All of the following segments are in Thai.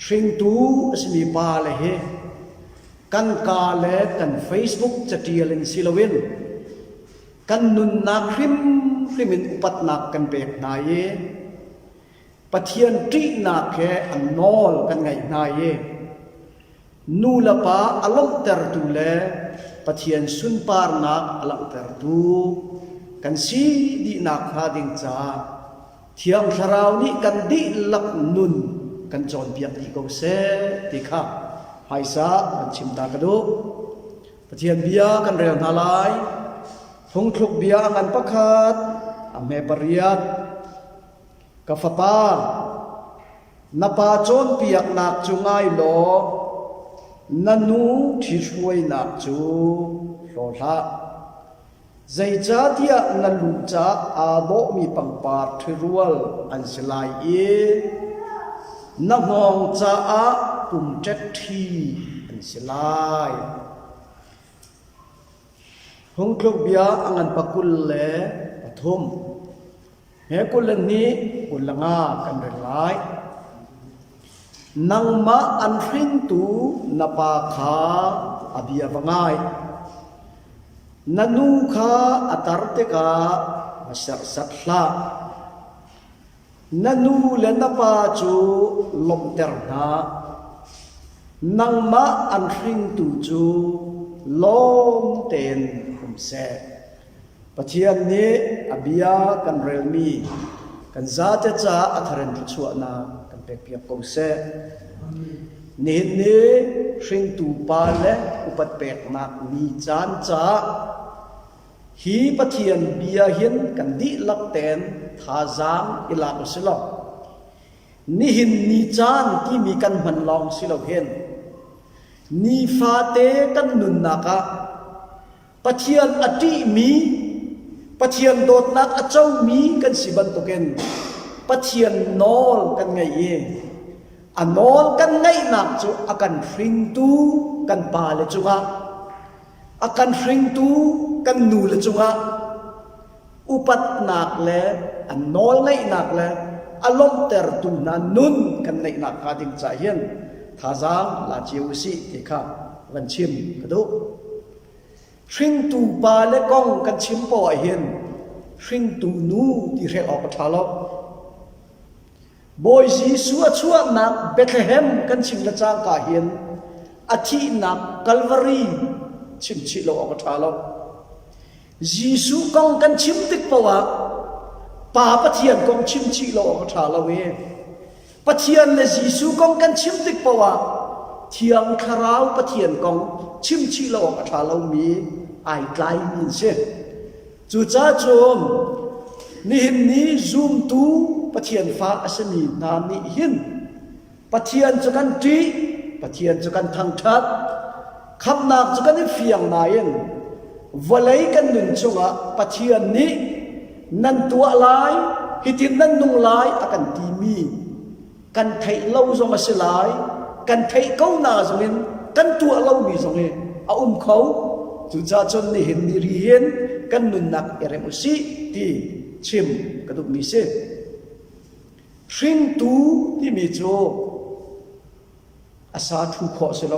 สิงตูสมีปาเลเหกันกาเลกัน Facebook จะเทียลินซิลวินกันนุนนักคริมินอุปัตนักกันเปกนายปะเทียนตรีนักแค่อันนอลกันไงนายนูลปาอารมณ์เตอร์ตูเลปะเทียนสุนปาร์นักอารมณ์เตอร์ตูกันซีดีนักฮาดิงจ้าเทียงสราวนี้กันดีลักนุนกันจอนเปียกที่กเสติข้าไฮซากันชิมตากระดูปะเทียนเบียกันเรียนทลายพงคลุกเบียกันประคัดอเมปริยัดกาฟปานปาจอนเปียกนักจุงไงโลนันูที่ช่วยนักจูโลละใจจ้าที่นันลุจ้าอาโบมีปังปาทรัวลอันสลายนักมองจ้าปุ่มเจ็ดทีอันสลายหงคลุกเบียอันปักกุลเล่ปฐมเฮกุลนี้กุลงากันเรื่องไรนังมาอันฟินตูนปาขาอภิยาบง่ายนันูขาอัตรเตกามาสักสักละนันูเลนปาจูลมเตอร์นานังมาอันฟินตูจูลมเตนคุมเสปะเทียนนี้อภิยากันเรลมีกันซาเจจ้าอัทเรนทุชวนากันเปียกเปียกกงเสนี่นี่สิงตูปาเลอุปเปกนักมีจานจ้าฮีปะเทียนเบียหินกันดีลักเตนท่าจางอิลาอุสลอนี่หินนี่จานที่มีกันมันลองสิลอเห็นนี่ฟาเตกันนุนนักะปะเทียนอติมีปะเทียนโดดนักอเจ้ามีกันสิบันตุเกนปะเทียนนอลกันไงอันนอลกันไงนักจูอากันฟิงตูกันปาเลจูงะอากันฟิงตูกันนูเลจูงะอุปัตนักเลอันนอลไงนักเลอารมณ์เตอร์ตูนันนุนกันไงนักกาดิงใจเห็นท่าจางลาเจียวสิที่ข้าวันชิมกระดูฟิงตูปาเลกองกันชิมปอยเห็นฟิงตูนูที่เรียกออกทาลบอยจีสัวชัวนักเบธเลเฮมกันชิมละจางกาเห็นอาทินักกัลวารีชิมชิโลออกทาลจีสุกองกันชิมติกปวะป่าปะเทียนกองชิมชิโลออกทาลเวปะเทียนและจีสุกองกันชิมติกปวะเทียงคาราวปะเทียนกองชิมชิโลออกทาลมีไอไกลมินเชจูจ้าโจมนี่หินนี้ซูมตูปะเทียนฟ้าอัศมีนานี่หินปะเทียนจะกันจีปะเทียนจะกันทางทัดคำนักจะกันเฟียงนายนวลัยกันนุนจงะปะเทียนนี้นันตัวลายฮิตินนันนุงลายอากันตีมีกันไทยเล่าจงมาเสลายกันไทยเก้านาจงเห็นกันตัวเล่ามีจงเห็นเอาเขาจุจ้าจนนี่เห็นนี่เรียนกันนุนนักเอเรมุสีที่ชิมกระดูกมีเสสิงตูที่มีโจอาสาทุกข้อสิล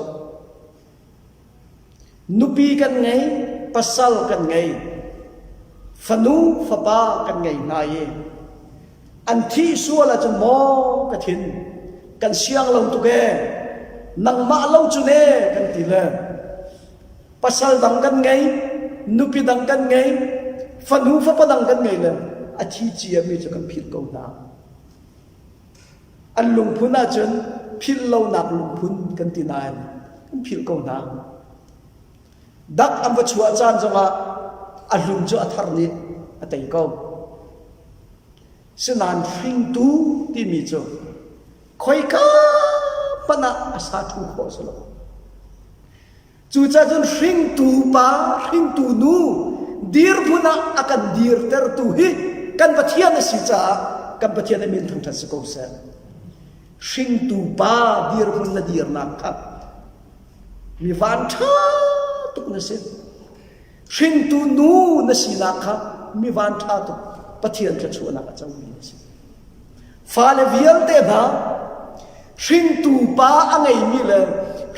นุปีกันไงปัสสาวกันไงฟนูฟปากันไงนายอันที่สัวละจนมอกระถินกันเสียงลงตุเกนังมาเล่าจุเนกันตีเลปัสสาวดังกันไงนุปีดังกันไงฟนูฟปาดังกันไงเลยอาทิเจียมีจะกันผิดกองน้ำอันลุงพุนอาจนพิลเราหนักลุงพุนกันตีนายกันพิลกองน้ำดักอันวัชวาจานจังอะอันลุงจะอัธรณิอัตย์ก็สนานฟิงตูที่มีโจคอยก้าปนะอาสาทุกข์สลบจูจ้าจนฟิงตูป้าฟิงตูนูดีร์พุนะอากันดีร์เตอร์ตูฮีกันปะเทียนสิจ้ากันปะเทียนมินทั้งทัศกเสฟิงตูป้าดีร์พุนะดีร์นักครับมีวันท้าตุกนสิฟิงตูนูนสินักครับมีวันท้าตุกปะเทียนจะชวนนักเจ้ามีนสิฟ้าเลวิลเตบะ ชิงตูป้าอังไงมีเลย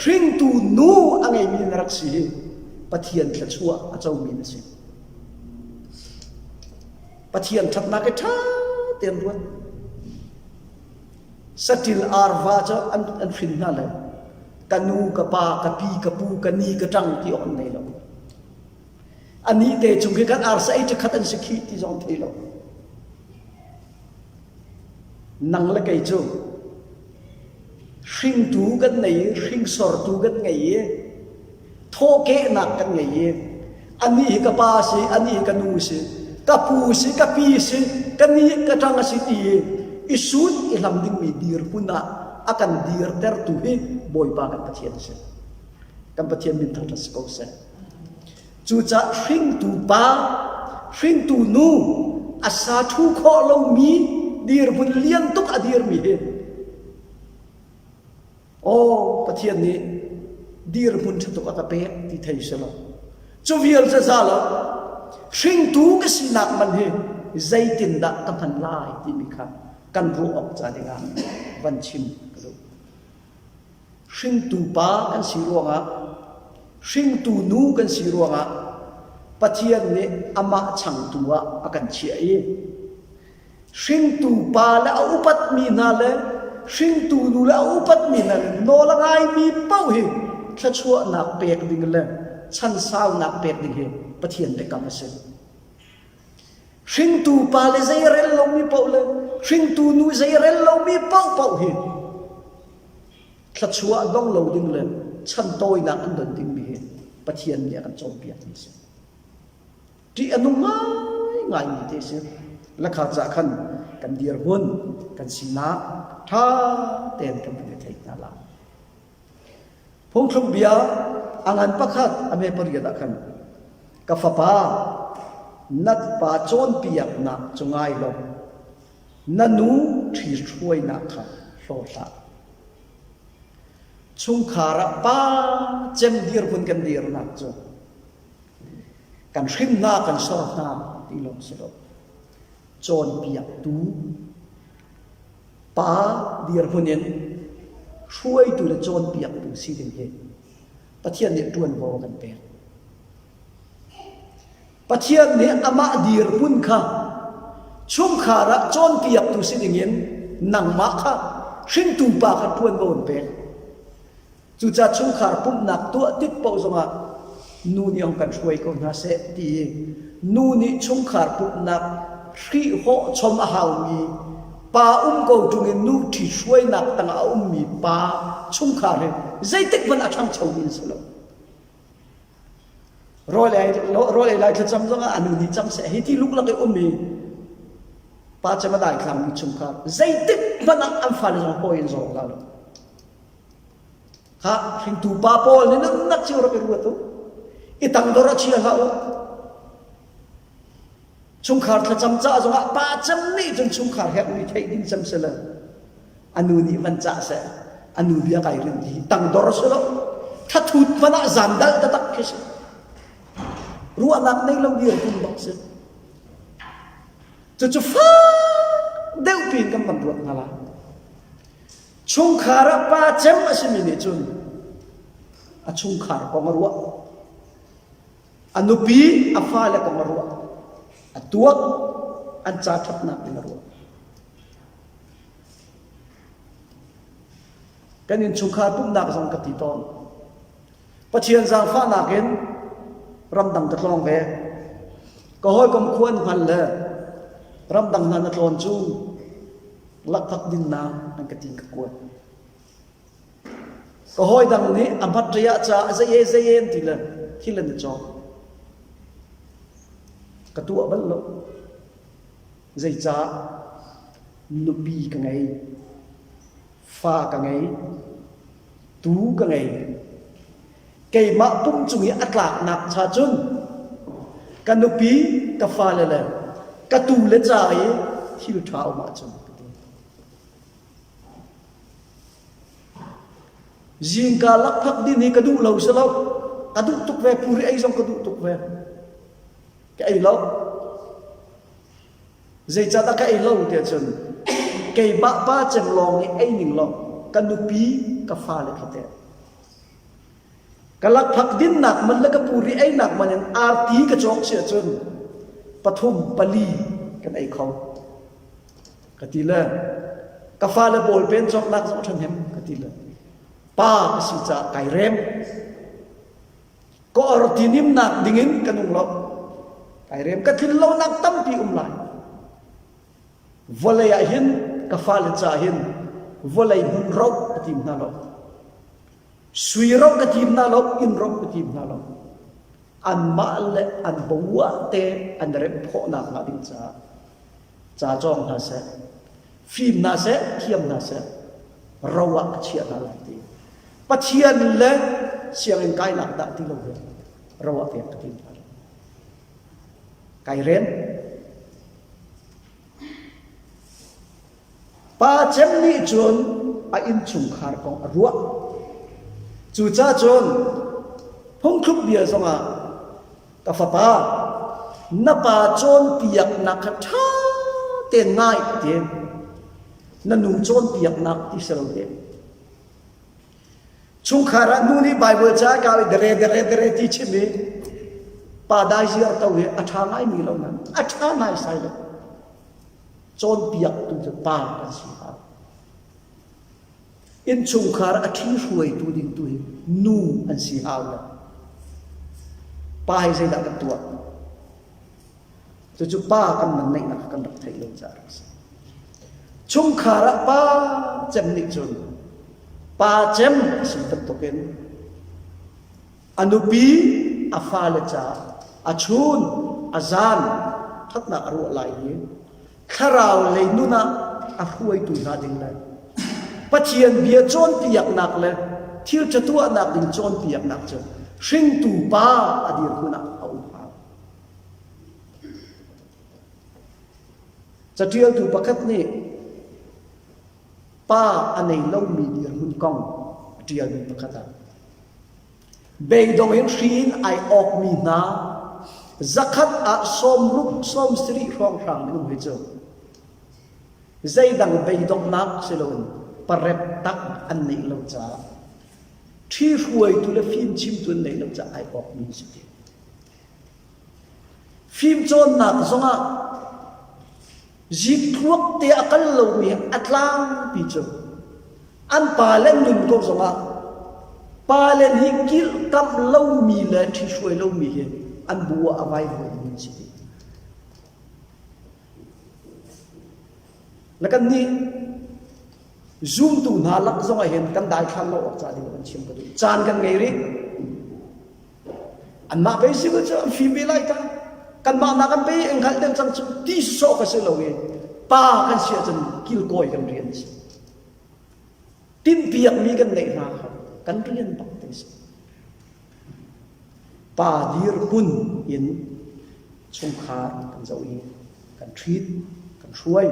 ชิงตูนูอังไงมีนรักสีปะเทียนขชัวอาเจ้ามีนะสิปะเทียนทัดนักท่าเตียนด้วยสติลอาร์วาจะอันฟินนั่นเลยกันนูกับปากกับปีกับปูกันนีกับจังที่อ่อนในเราอันนี้เตจุงคือกันอาร์ไซจะขัดอันสกีที่จองที่เรานังละไกจูชิงตูกันไหนชิงสอร์ตูกันไงโทเกนักกันไงอันนี้กับปาสิอันนี้กับนูสิกับปูสิกับปีสิกันนี้กับจังสิตีอิสุนอิลำดิ้งมีดีร์พุนะakan dir tertuhi boy bagan pathian se kan pathian min thar tas ko se chu cha hring tu pa hring tu nu asa thu kho lo mi dir bun lian tuk adir mi he o pathian ni dir bun thu ata pe ti thai se lo chu vial za za lo hring tu ka sinak man he zaitin da tam than lai ti mi kha kan ru ok cha dinga van chim Sing tu pa kan siruanga sing tu nu kan siruanga pathian ne ama chang tua akan chiai sing tu pa la upat mi na le sing tu nu la upat mi na le no la ngai mi pau hi thla chua na pek ding le chan sao na pek ding he pathian te kam se sing tu pa le zai rel lo mi pau le sing tu nu zai rel lo mi pau pau hi Tachua dong lo ding le chan toy na an don ding mi pathian ya kan chom pia ni se ti anu ngai ni te se la kha cha khan kan dir hun kan sina tha ten kan be thai na la phong thum bia angan pakhat ame pariya da khan ka fa pa nat pa chon piak na chungai lo nanu thi chuai na kha so sa chung khara pa chem dir pun kan dir nak cho kan hrim na kan sor na ti lo sero chon piak tu pa dir pun yen shuai tu le chon piak tu si ding he pathian ne tuan bo kan pe pathian ne ama dir pun kha chung khara chon piak tu si ding yen nang ma kha hrim tu pa kha tuan bo pe chu cha chung khar pum nak tu tik po zonga nu ni ong kan shuai ko na se ti nu ni chung khar pum nak hri ho chom a hau mi pa ko tung nu thi shuai nak tang a mi pa chung khar he zai tik ban a thang chau min selo role lai cham zonga anu ni cham se hi ti luk la ke mi pa chama dai kham ni chung khar zai tik ban a fa le zong point zong la ha hing tu pa pol ni nak chi ora ke ru tu itang dora chi ha o chung khar thla cham cha zonga pa cham ni jong chung khar hek ni thei din cham sela anu ni man cha se anu bia kai rin di tang dora selo tha thut mana zan dal ta tak ke se ru anak nei lo dir kun bak se chu fa deu pin kam ban ruat ngala chung khara pa chem asimi ni chun a chung khar ko marwa anupi afala ko marwa atuak an cha thap na ni marwa kanin chung khar pum nak jong kati ton pathian jang fa na gen ram dang ta tlong ve ko hoi kom khuan hal le ram dang na na tlon chu lak thak din na ang kating ka kuat ko hoi dang ni amat ria cha zayen tilan thilan cho ka tu bal lo zai cha nupi ka ngai fa ka ngai tu ka ngai kai ma pum chungi atlak nak cha chun ka nupi ka fa le ka tu le cha yi thil thau ma chun Jingka lak phak din hi kadu lo sa lo kadu tuk ve puri ai jong kadu tuk ve cái ai lo zai cha ta cái ai lo tia chun cái ba ba chen long ni ai ning lo กันนุปีกฟ้าเลยคิดเองกลักพักดินหนักมันแล้วก็ปูริไอหนักมันยังอาร์ตีกระจกเสียจนปฐมปลีกันไอเขากติเลกฟ้าเลยโบลเป็นจอกนักสองชั้นเห็นกติเลป้าก็สิจะไก่เร็มก็อรตินิมหนักดิ่งกันนุ่งลบไก่เร็มก็ทิ้งเรานักตั้มปีไหลวลัยหินกฟ้าเลยจ่าหินวลัยหุ่นรบกติมนาลบสุยรบกติมนาลบอินรบกติมนาลบอันมาเลอันบัวเตอันเร็มพอนักนาดิจ่าจองนาเสฟิล์มนาเสเทียมนาเสเราอะเชียนาลตีปัจเจียนเล่เสียงไก่หลักดักที่เราเห็นเราอะเพียงกติมนาลบไก่เร็มป้าเจมนี่จนอินชุงคาร์ของรัวจู่จ้าจนพงคลุบเบียร์สงะกับป้านับป้าจนเปียกนักท่าเต็นง่ายเต็นนั่นนุ่งจนเปียกนักที่เสลเต็นชุงคาร์นู่นนี่ไบเบิลจ้ากาวเดรที่ชิมีป้าได้เสียตัวเอท่าง่ายมีแล้วนั้นท่าง่ายใส่เลยจนเปียกตุจะป้ากันสิครับอินชุงคาร์อธิรวยตัวดิ้งตัวนูอันสิฮาวเลยป้าให้ใส่ดักตัวจะจุป้ากันมันไม่หนักกันรักไทยเลยจ้าชุงคาร์ป้าเจมนิจนป้าเจมสิตัดตัวเองอนุปีอาฟาเลจ้าอาชูนอาจารย์ทัดนักรู้อะไรข้าเราเลยนู่นนะอาคุยตุนาดิ่งเลยปัจเจียนเบียจนเปียกหนักเลยที่จะตัวหนักดิ่งจนเปียกหนักจนชิงตูป้าอดีตคุณะเอาพาจะเที่ยวตูประคัตนี่ป้าอันไหนเล่ามีเดียหุ่นกองเที่ยวตูประคัตเบยดงเห็นชีนไอออกมีนาจักขัดอาสมรุกสมสรีรองรังนุ่งเหจใจดังไปดงนักเสลนปรบตักอันนี้เราจะที่รวยตุลฟิล์มชิมตัวไหนเราจะไอออกมีสิฟิล์มโจนนักสงะจิตพวกเตะกันเรามีอัตลางปีจอันปาเลนนุ่มก็สงะปาเลนฮิกิลกับเรามีเลยที่รวยเรามีเห็นอันบัวเอาไว้หัวมีสิแล้วกันนี่ซูมตูน่าลักษณะเห็นกันได้ขั้นเราออกจากที่มันชิมกันดูจานกันไงริอันมาไปสิก็จะฟิล์มอะไรกันมาหน้ากันไปเองขันเดินจังจุดที่โซ่ก็เสียเลยป้ากันเสียจนกิลโกยกันเรียนสิติ้นเปียกมีกันในนาครับกันเรียนปักเตสป้าดีร์ปุ่นอินชงคากันเจ้าอีกันทรีตกันช่วย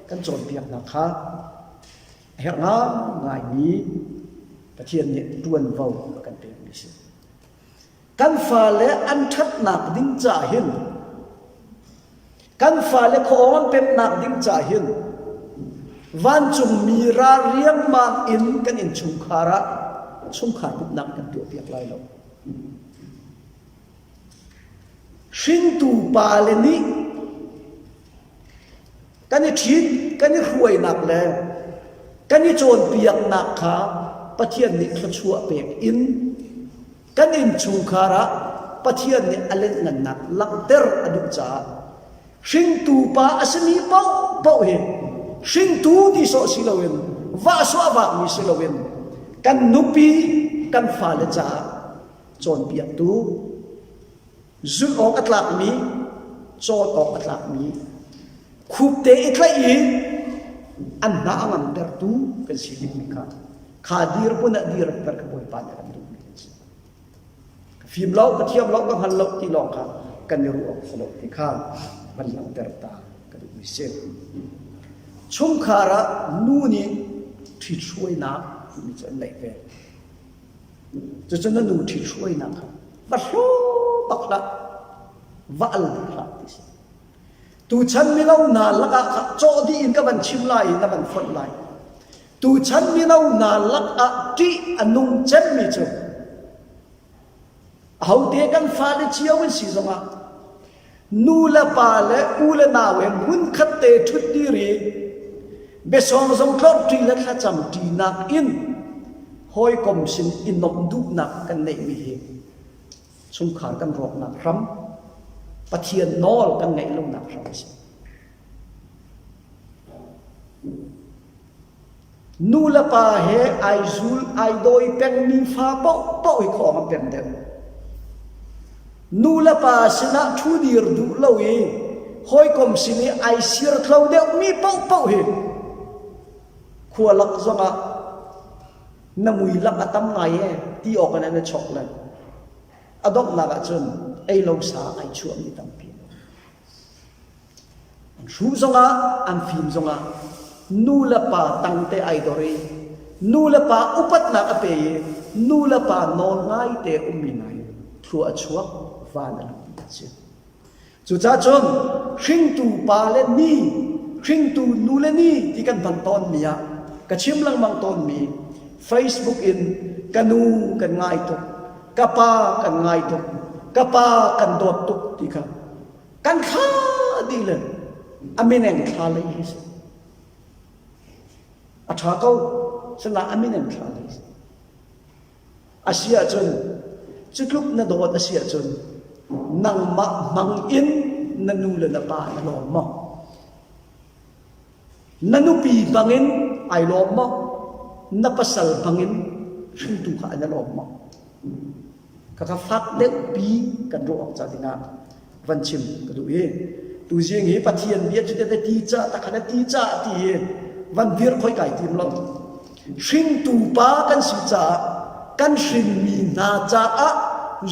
กันโจนเปียกนะคะเห็นง่ายนี้ประเทศนี้ด้วนเบากันเป็นมิสิกันฟ้าและอันชัดหนักดิ้งจ่าเห็นกันฟ้าและของเป็นหนักดิ้งจ่าเห็นวันจุงมีราเรียงมาอินกันอินชุงคาระชุงคารุนักกันตัวเปียกไหลเราชิงตูปาเลนี้กันนี่ชิดกันนี่รวยหนักแล้วกันนี่โจรเปียกหนักขาประเทศนี้เขาชั่วเปียกอินกันอินชุงคาระประเทศนี้อะไรเงินหนักลักเตอร์อดุจ่าชิงตูปาอสมีเป้าเห็นชิงตูที่โซสิลเวนว่าสวามีสิลเวนกันนุปีกันฟาเลจ่าโจรเปียกตูจุดออกอัตลักมีโจรออกอัตลักมีคุบเตะอีกแล้วอีอันน่าอันเดอร์ตูกันสิลิมิค่ะขาดีร์ปุ่นดีร์per kebun banyak kan tu film lau ketiam lau kan hal lau ti lau kan ru ok lau ti kha ban lau terta kan tu se chung khara nu ni thi chuai na ni chen lai ve cho chen nu thi chuai na kha ba so bak la va al kha ti se tu chan mi lau na la ka cho di in ka ban chim lai na ban phot lai tu chan mi nau na lak a ti anung chem mi chu hau te kan fa le chiao in si zonga nu la pa le u la na we mun khat te thut ti ri be song song klot ti la kha cham ti nak in hoi kom sin in nom du nak kan nei mi hi chung khar kan rok nak ram pathian nol kan nei long nak ram si nu la pa he ai zul ai doi peng mi fa po po i kho ma pem de nu la pa sina thu dir du lo i hoi kom sini ai sir thlau de mi po po hi khua lak zonga na mui lak atam ngai e ti ok na na chok la adok na ga chun ei lo sa ai chu mi tam pi shu zonga am phim zonga nu la pa tang te ai dori nu la pa upat na ka pe nu la pa non ngai te ummi nai thu a chuak va na chi chu cha chon hring tu pa le ni hring tu nu le ni ti kan ban ton mia ka chim lang mang ton mi Facebook in kanu kan ngai to kapa kan ngai to kapa kan dot to ti ka kan kha di le amen en kha le hi a tha ko sna amen en kha le asia chun chikluk na dot asia chun nang ma mang in nanu le na pa na lo mo nanu pi bangin ai lo mo na pasal bangin hring tu kha na lo mo ka fak le pi kan ro ok cha dinga van chim ka du e tu jing hi pathian biat chu te ti cha ta khana ti cha ti van vir khoi kai tim lo hring tu pa kan si cha kan hring mi na cha a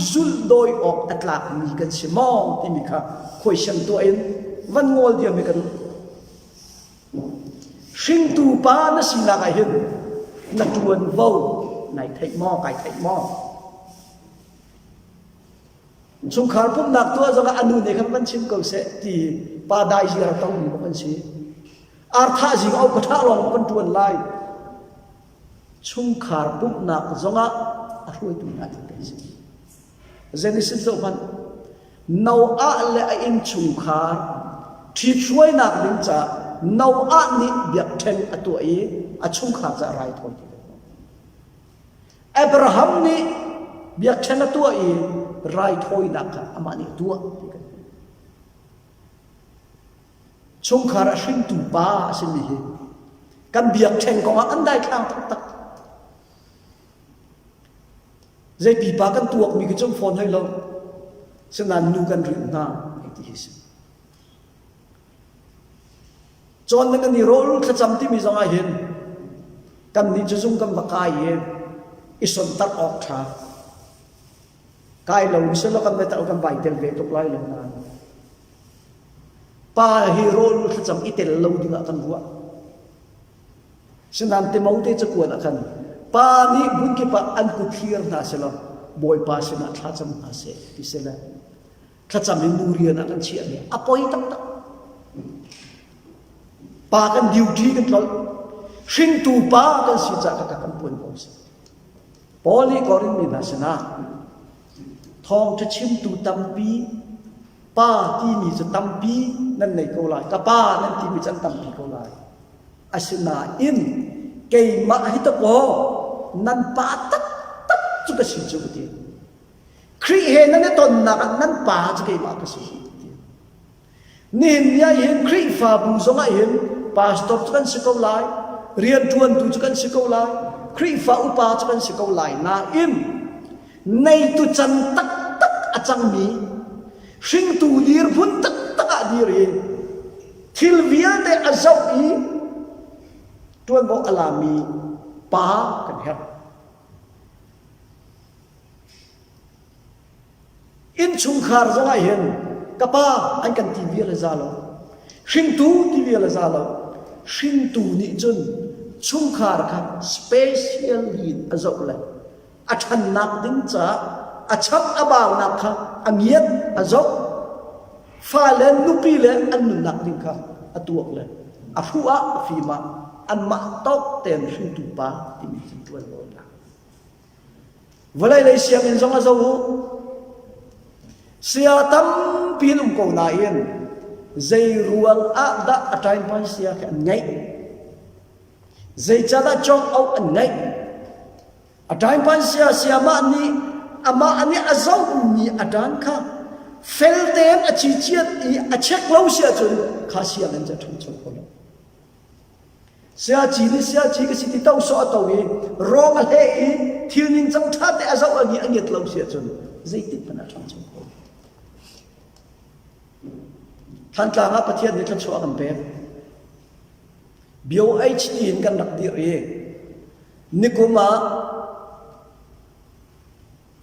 zul doi ok atlak mi kan si mo ti mi kha khoi sang to en van ngol dia mi kan hring tu pa na si na ga hin na tuan vô này thầy mo cái thầy mo chung khar pum nak tu zo ga anu ne kham ban chim ko se ti pa dai ji ra tong ni ban si artha ji au ko tha long kon tuan lai chung khar pum nak zo ga a hroi tu na ti pe si genesis zo ban nau a le a in chung khar thi chuai nak ling cha nau a ni biak theng atu ai a chung khar cha rai thoi Abraham ni biak theng atu ai rai thoi nak ama ni tu chung khar a hring tu pa sin ni hi kan biak theng ko an dai khang thak tak zai pi pa kan tuak mi ke chung phone hai lo senan nu kan ri na ti hi chon na ni rol kha cham ti mi zonga hin kan ni chung kan bakai ye ison tar ok tha kai lo se lo kan meta kan bai tel ve tok lai lo na pa hi rol kha cham itel lo dinga kan ruwa senan te mau te cha kuan akan pa ni bun ki pa an ku thir na se lo boy pa se na tha cham na se ti se la kha cham ni nuria na kan chi ani apoi tak tak pa kan duty kan tol hring tu pa kan si cha ka kan pun ko se poli korin mi na sana thong cha chim tu tam pi pa ti mi cha tam pi nan nei ko lai ka pa nan ti mi chan tam pi ko lai asina in ke ma hi ta ko nan pa tak tak chu ka si chu ti kri he nan ton na nan pa chu ke ma ka si nin ya yin kri fa bu zonga yin pastor chu kan si ko lai rian tuan tu chu kan si ko lai kri fa upa chu kan si ko lai na in nei tu chan tak tak achang mi hring tu dir phun tak tak a dir hi thil vial de azau i tuan bo alami pa kan her in chung khar zonga yin kapa an kan ti vial za lo hring tu ti vial za lo hring tu ni chun chung khar kha special yin azau la athan nak ding cha achap abaw nak kha angiat azau fa len nupi le an nak ding kha atuak le afua fima อันมาตกเต็มชิงตุปาที่มีจุดวันโลนะเวลาเลยเสียงอินทรงอาซาหูเสียตั้มปีนุ่มกูนายนใจรวงอาดะอัตายพันเสียแค่ไงใจจะได้จงเอาอันไงอัตายพันเสียมาอันนี้อามาอันนี้อาซามีอัตานค่ะเฟลเต็มอจิเจียอีอเช็คเล่าเสียจนข้าเสียเงินจะทุ่มชนคนเสียจีนี่เสียจีก็สิที่ต้องสอตัวนี้ร้องอะไรอีที่นิ่งจังท่าแต่อาซาอันนี้อันนี้เล่าเสียจนใจติดปัญหาทุ่มชนคนท่านกลางประเทศนี้ท่านชัวกันเป็นเบียวไอชีนกันหนักดีเองนิคุมา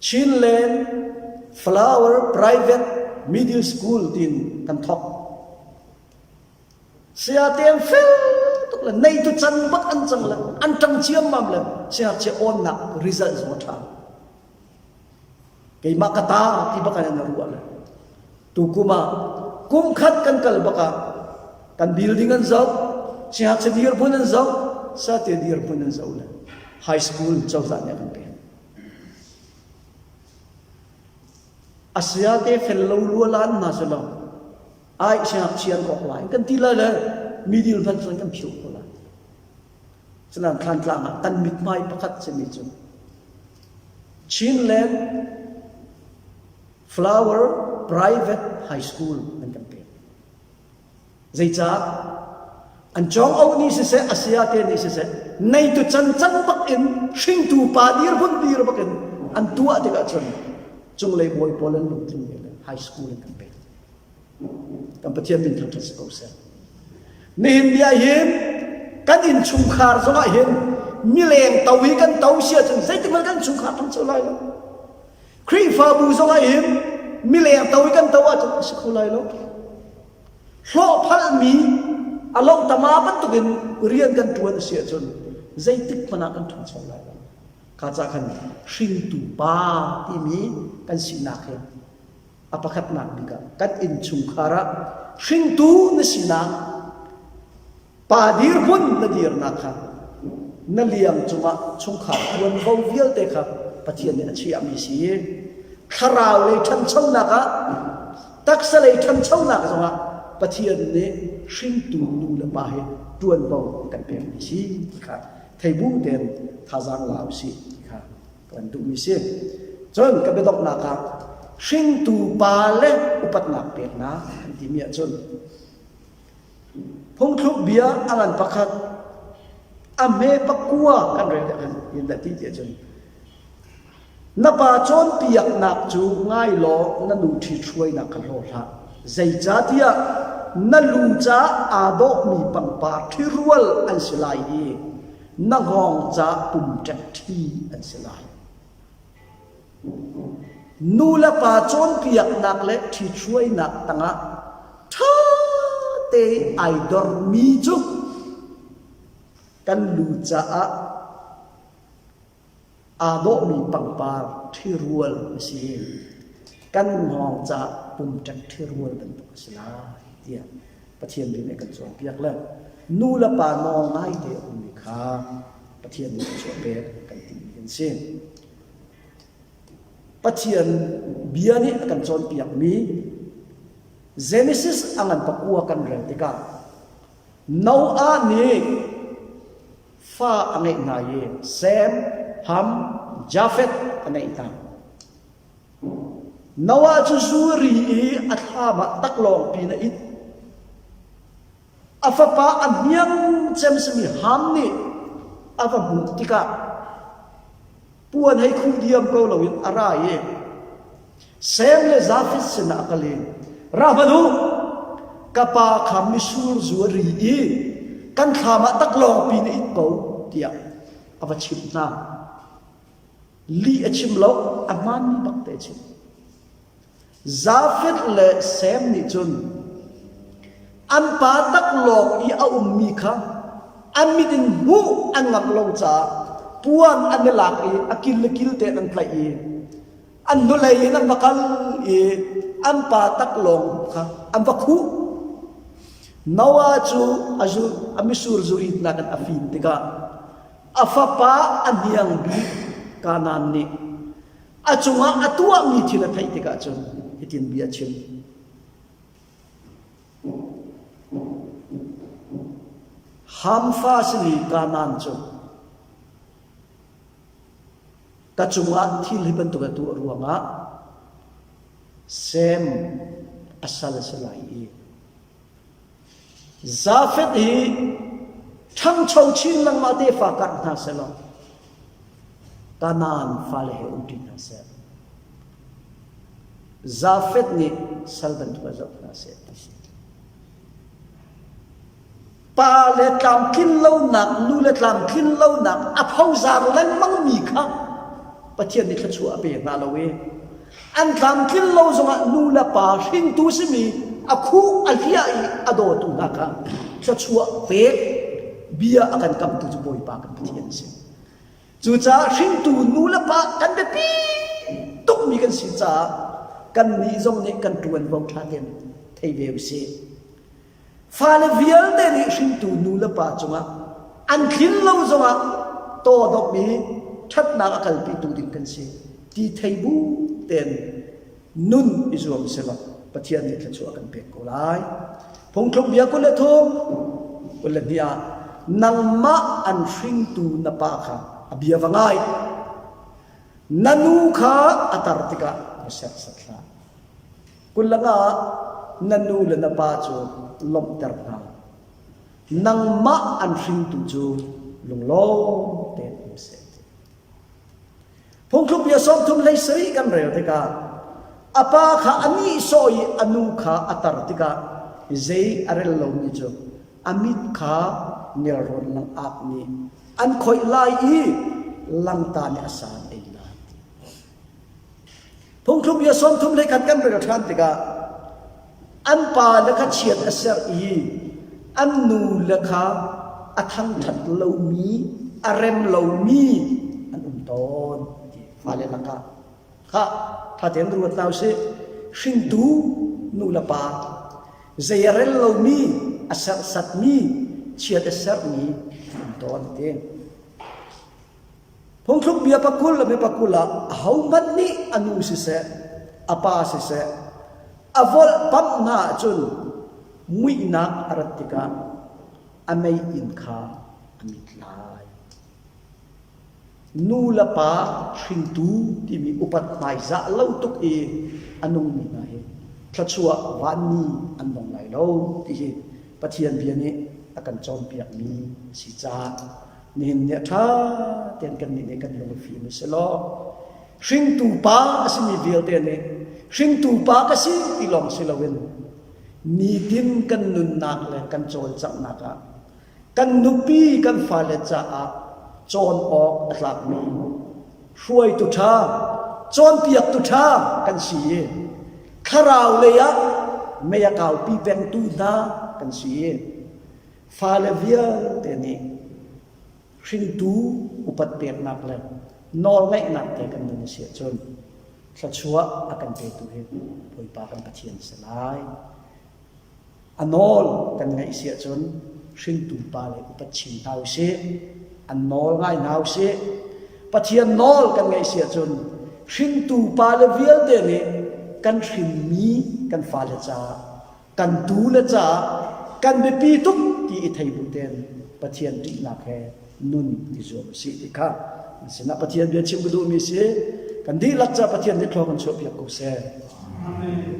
ชินเลน flower private middle school ดินกันท็อปเสียเต็มฟิลตุกเลยในตุจันบักอันจังเลยอันจังเชื่อมมั่มเลยเสียเชื่ออ่อนหนัก result สมทางกี่มักตาที่บักอันนั้นรู้อะไรตุกุมากุมขัดกันกัลบักกัน building อันเจ้าเสียเชื่อดีร์ปุ่นอันเจ้าเสียเชื่อดีร์ปุ่นอันเจ้าเลย high school เจ้าสันเนี่ยกันเป็นอาเซียเตฟลลูลันมาสลองไอเชียเชียนกอกไลกันทีละเลยมีดีลพันธุ์กันผิวคนละฉะนั้นคลานกลางกันมิดไม้ประคัดจะมีจุดชินแลนด์ flower private high school มันกันเป็นใจจ้าอันจองเอานี่เสียอาเซียเตนี่เสียในตัวจันจันบักอินชิงตูปาดีร์บุนดีร์บักอินอันตัวเด็กชนจงเลยบอยโปแลนด์ลุงทิ้งเลยไฮสคูลกันเป็นกันประเทศเป็นทางทัศน์เกษตรในอินเดียเห็นกันอินชุมคาร์สงเห็นมีแรงตาวิกันตาเสียจนใส่ที่มันกันชุมคาร์ทั้งเจ้าไรแล้วครีฟาบูสงเห็นมีแรงตาวิกันตาว่าจนสักคนไรแล้วเพราะพันมีอารมณ์ตมาบันตุกินเรียนกันตัวเสียจนใจติดพนักกันทั้งเจ้าไรแล้วข้าจะขันชิงตูปาที่มีกันสินักเองอภัตนักดีกันอินชุงคาระชิงตูนสินักปาดีร์บุนนดีร์นักครับนั่นเลี้ยงจุมาชุงขาวันเขาเวียลเด็กครับปะเทียนเนี่ยเชียมีสีคาราวเลยทันเช่านักตักสเลยทันเช่านักจุมาปะเทียนเนี่ยชิงตูนูละบาเหดวนเบากันเป็นมีสีครับไทยบูเดนท่าจางลาวสิค่ะกันดูมิเสียจนก็ไปตกนักครับชิงตูปาเล่อุปัตนักเปียกนะที่มีจนพงทุบเบียอันนั้นประคัดอเมปักกัวกันเรื่องกันยินดีที่เดียจนนับจนเปียกนักจูง่ายล้อนั่นดูที่ช่วยนักกันโลละใจจ้าที่นั่นลูจ้าอาโดมีปังปาที่รัวอันสลายนักห้องจะปุ่มจัดที่อันสลายนูละป่าจนเปียกนักเล็กที่ช่วยนักตั้งท่าเตไอดอร์มีจุกันลูจะอาโดมีปังปาที่รัวสิกันห้องจะปุ่มจัดที่รัวเป็นตัวสลายเดียประเทศนี้ในกันจนเปียกแล้วนูละป่านองง่ายเดียวมีค่าประเทศนี้ช่วยเปียกกันตีเห็นเส้นปะเทียนเบียนี่กันจนเปียกมีเจเนซิสอันนั้นปักวัวกันเรื่องที่กันนาวอานี่ฟ้าอันไหนนายแซมฮัมจาเฟตอันไหนต่างนาวาจูซูรีอัฐามาตักลองปีนอิดอาฟปาอันยังเจมส์มีฮัมนี่อาฟบุติกาปวนให้คู่เดียมก็เราอินอะไรเซมเลซาฟิสนักเลนราบดูกับปาคำมิสูรจูรีกันขามาตักลองปีนอิดเปล่าเดียอาฟชิมนาลีอชิมโลอามันมีบักเตชิมซาฟิสเลเซมนิจุนอันปาตักลองอีอาอุมมีค่ะอันมีดินหูอันงับลงจ้าปวนอันเดลักอากิลกิลเตอันไกลอันดูเลยนั่นบักลอันปาตักลงค่ะอันบักหู nawa chu azu amisur zurit na kan afin tika afapa aniang bi kanan ni achunga atua mi thila thai tika chun hitin bi achim hamfa sini kanan chu kachunga thil hiban tu tu ruanga sem asal salai zafet hi thang chau chin lang ma te fa kat na selo kanan fa le he uti na se zafet ni salban tu zau na se pa le tam kin lo nak nu le tam kin lo nak a phau zar lang mang mi kha pathian ni khachu abe na lo we an tam kin lo zonga nu la pa hing tu si mi akhu alhia I ado tu na ka khachu pe bia akan kam tu boy pa kan pathian se chu cha hing tu nu la pa kan be pi tuk mi kan si cha kan ni zong ne kan tuan vong tha ten thei ve se fa le vial de ni hing tu nu la pa chunga an khin lo zonga to dok mi that na akal pi tu din kan se ti thei bu ten nun izom se la pathian ni khachu akan pe ko lai phong thok bia ko le thom ko le dia nang ma an hring tu na pa kha abia wangai nanu kha atartika ser satla kulanga nanu le na pa chu lom ter na nang ma an hring tu chu lunglong te se phong thok bia som thum lei sei kan reo te ka apa kha ani soi anu kha atartika zei arel lo ni chu amit kha nirron lang ap ni an khoi lai I lang ta ni asan ei la phong thum ya som thum le kan kan re than tika an pa la kha chiat aser I an nu la kha athang that lo mi arem lo mi an ton fa le la ka kha tha ten ru tau se hring tu nu la pa zayarel lo mi asar sat mi chiat asar mi ton ten phong thuk bia pakul me pakula how man ni anu si se apa si se avol pam na chun mui na aratika amei in kha amit lai nu la pa hring tu ti mi upat mai za lo tuk I anung mi na he thachua wani anong lai lo ti hi pathian bia ni akan chom piak mi si cha nin ne tha ten kan ni ne kan lo fi mi se lo hring tu pa asimi vil te ne hring tu pa ka si ti long se lo wen ni tin kan nun nak le kan chol chak na ka kan nupi kan fa le cha a chon ok atlak mi hruai tu tha chon piak tu tha kan si kharau le ya me ya kau pi pen tu da kan si fa le via te ni hring tu upat pek nak le nol ngai nak te kan ni sia chon thachua akan pe tu he poi pa kan pathian salai anol kan ngai sia chon hring tu pa le upat chin tau se anol ngai nau se pathian nol kan ngai sia chon hring tu pa le vial de ni kan hring mi kan fa le cha kan tu le cha kan be pi tuk ti I thei bu ten pathian ti na khe nun ti zo si ti kha sina pathian be chim bu mi se kan di lak cha pathian ni thlo kan so piak ko se amen